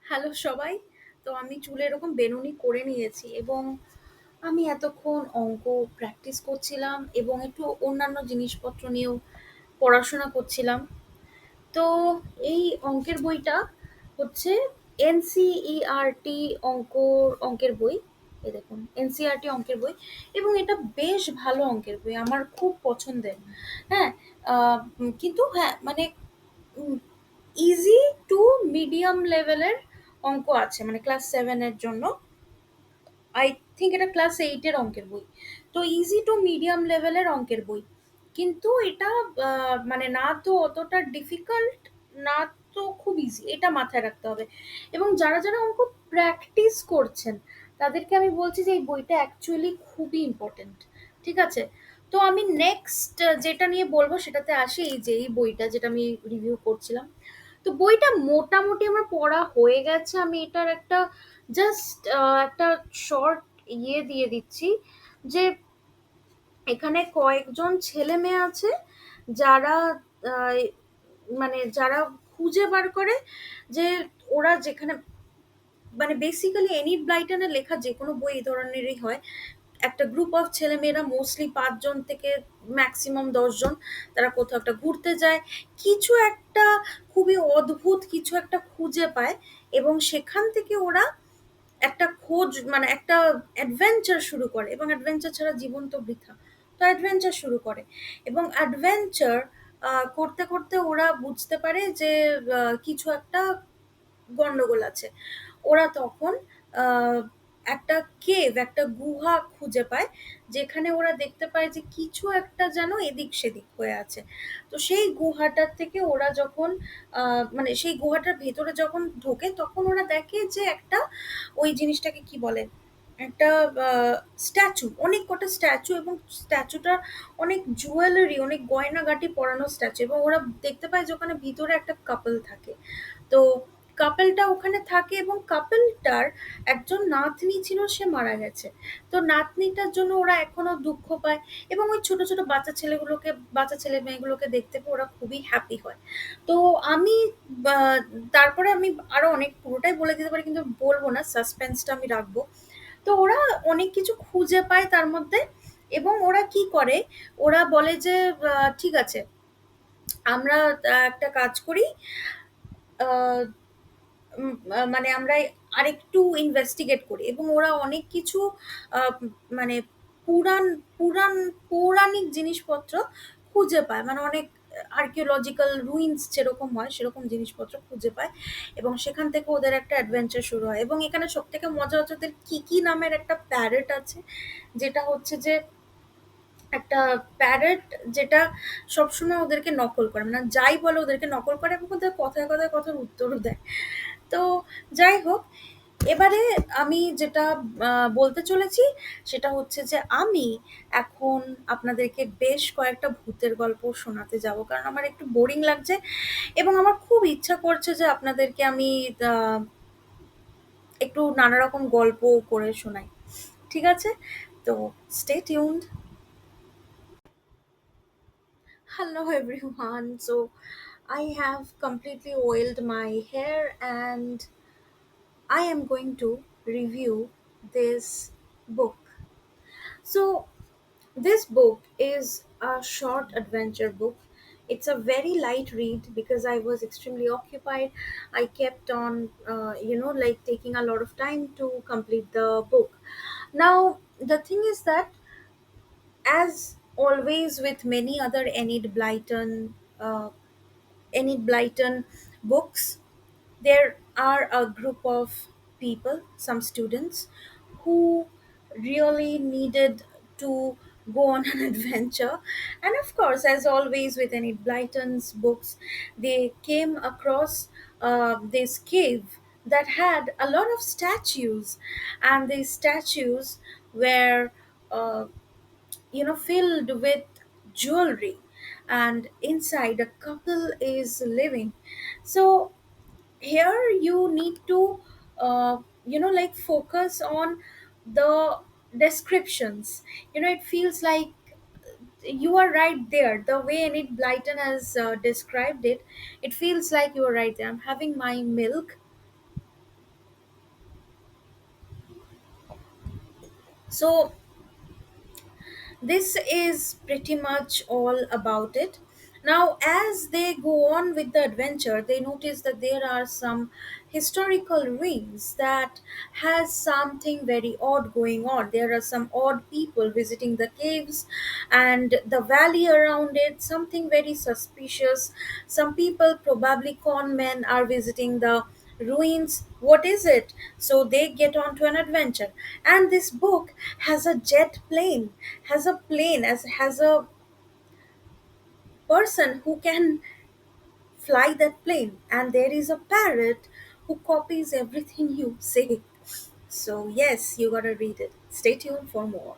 Hello সবাই। তো আমি চুলে এরকম বেনুনি করে নিয়েছি এবং আমি এতক্ষণ অঙ্ক প্র্যাকটিস করছিলাম এবং একটু অন্যান্য জিনিসপত্র নিয়েও পড়াশোনা করছিলাম। তো এই অঙ্কের বইটা হচ্ছে এনসিইআরটি অঙ্কের বই। এই দেখুন, এনসিইআরটি অঙ্কের বই এবং এটা বেশ ভালো অঙ্কের বই, আমার খুব পছন্দের। হ্যাঁ, কিন্তু হ্যাঁ মানে ইজি টু মিডিয়াম লেভেলের অঙ্ক আছে, মানে ক্লাস 7 এর জন্য। আই থিঙ্ক এটা ক্লাস 8 এর অঙ্কের বই। তো ইজি টু মিডিয়াম লেভেলের অঙ্কের বই, কিন্তু এটা মানে না তো অতটা ডিফিকাল্ট, না তো খুব ইজি, এটা মাথায় রাখতে হবে। এবং যারা যারা অঙ্ক প্র্যাকটিস করছেন তাদেরকে আমি বলছি যে এই বইটা অ্যাকচুয়ালি খুবই ইম্পর্টেন্ট। ঠিক আছে? তো আমি নেক্সট যেটা নিয়ে বলবো সেটাতে আসি, এই যে এই বইটা যেটা আমি রিভিউ করছিলাম। তো বইটা মোটামুটি আমার পড়া হয়ে গেছে। আমি এটার একটা জাস্ট একটা শর্ট দিয়ে দিচ্ছি যে এখানে কয়েকজন ছেলে মেয়ে আছে যারা আহ, মানে যারা খুঁজে বার করে যে ওরা যেখানে, মানে বেসিক্যালি এনিড ব্লাইটনের লেখা যে কোনো বই এই ধরনেরই হয়। একটা গ্রুপ অফ ছেলেমেয়েরা, মোস্টলি 5 জন থেকে ম্যাক্সিমাম 10 জন, তারা কোথাও একটা ঘুরতে যায়, কিছু একটা খুবই অদ্ভুত কিছু একটা খুঁজে পায় এবং সেখান থেকে ওরা একটা খোঁজ, মানে একটা অ্যাডভেঞ্চার শুরু করে, এবং অ্যাডভেঞ্চার ছাড়া জীবন তো বৃথা। তো অ্যাডভেঞ্চার শুরু করে এবং অ্যাডভেঞ্চার করতে করতে ওরা বুঝতে পারে যে কিছু একটা গন্ডগোল আছে। ওরা তখন আহ, একটা একটা গুহা খুঁজে পায়, যেখানে ওরা দেখতে পায় যে কিছু একটা যেন এদিক সেদিক হয়ে আছে। তো সেই গুহাটার থেকে ওরা যখন মানে সেই গুহাটার ভেতরে যখন ঢোকে তখন ওরা দেখে যে একটা, ওই জিনিসটাকে কি বলে, একটা স্ট্যাচু, অনেক কটা স্ট্যাচু, এবং স্ট্যাচুটা অনেক জুয়েলারি, অনেক গয়নাগাটি পরানো স্ট্যাচু, এবং ওরা দেখতে পায় যে ওখানে ভিতরে একটা কাপল থাকে। তো কাপেলটা ওখানে থাকে এবং কাপেলটার একজন নাতনি ছিল, সে মারা গেছে। তো নাতনিটার জন্য ওরা এখনো দুঃখ পায় এবং ওই ছোট ছোট বাচ্চা ছেলে মেয়েগুলোকে দেখতে পেয়ে ওরা খুবই হ্যাপি হয়। তো আমি তারপরে আমি আরো অনেক, পুরোটাই বলে দিতে পারি কিন্তু বলবো না, সাসপেন্সটা আমি রাখবো। তো ওরা অনেক কিছু খুঁজে পায় তার মধ্যে, এবং ওরা কি করে, ওরা বলে যে ঠিক আছে, আমরা একটা কাজ করি, আহ, মানে আমরা আরেকটু ইনভেস্টিগেট করি, এবং ওরা অনেক কিছু আহ, মানে পুরান পুরান পৌরাণিক জিনিসপত্র খুঁজে পায়, মানে অনেক আর্কিওলজিক্যাল রুইন্স যেরকম হয় সেরকম জিনিসপত্র খুঁজে পায়, এবং সেখান থেকে ওদের একটা অ্যাডভেঞ্চার শুরু হয়। এবং এখানে সব থেকে মজা হচ্ছে ওদের কিকি নামের একটা প্যারেট আছে, যেটা হচ্ছে যে একটা প্যারেট, যেটা সবসময় ওদেরকে নকল করে, মানে যাই বলে ওদেরকে নকল করে এবং ওদের কথায় কথায় কথার উত্তরও দেয়। তো যাই হোক, এবারে আমি যেটা বলতে চলেছি সেটা হচ্ছে যে আমি এখন আপনাদেরকে বেশ কয়েকটা ভূতের গল্প শোনাতে যাব, কারণ আমার একটু বোরিং লাগছে এবং আমার খুব ইচ্ছা করছে যে আপনাদেরকে আমি আহ, একটু নানা রকম গল্প করে শোনাই। ঠিক আছে? তো stay tuned. Hello everyone. So I have completely oiled my hair and I am going to review this book. So this book is a short adventure book. It's a very light read because I was extremely occupied. I kept on, like taking a lot of time to complete the book. Now, the thing is that, as always with many other Enid Blyton books, there are a group of people, some students, who really needed to go on an adventure. And of course, as always with Enid Blyton's books, they came across this cave that had a lot of statues, and these statues were uh, filled with jewelry, and inside a couple is living. So here you need to like focus on the descriptions. It feels like you are right there, the way Enid Blyton has described it. It feels like you are right there. I'm having my milk, So this is pretty much all about it. Now, as they go on with the adventure, they notice that there are some historical ruins that has something very odd going on. There are some odd people visiting the caves and the valley around it, something very suspicious. Some people, probably con men, are visiting the ruins. What is it? So they get onto an adventure, and this book has a jet plane, has a plane, as has a person who can fly that plane, and there is a parrot who copies everything you say. So yes, you gotta read it. Stay tuned for more.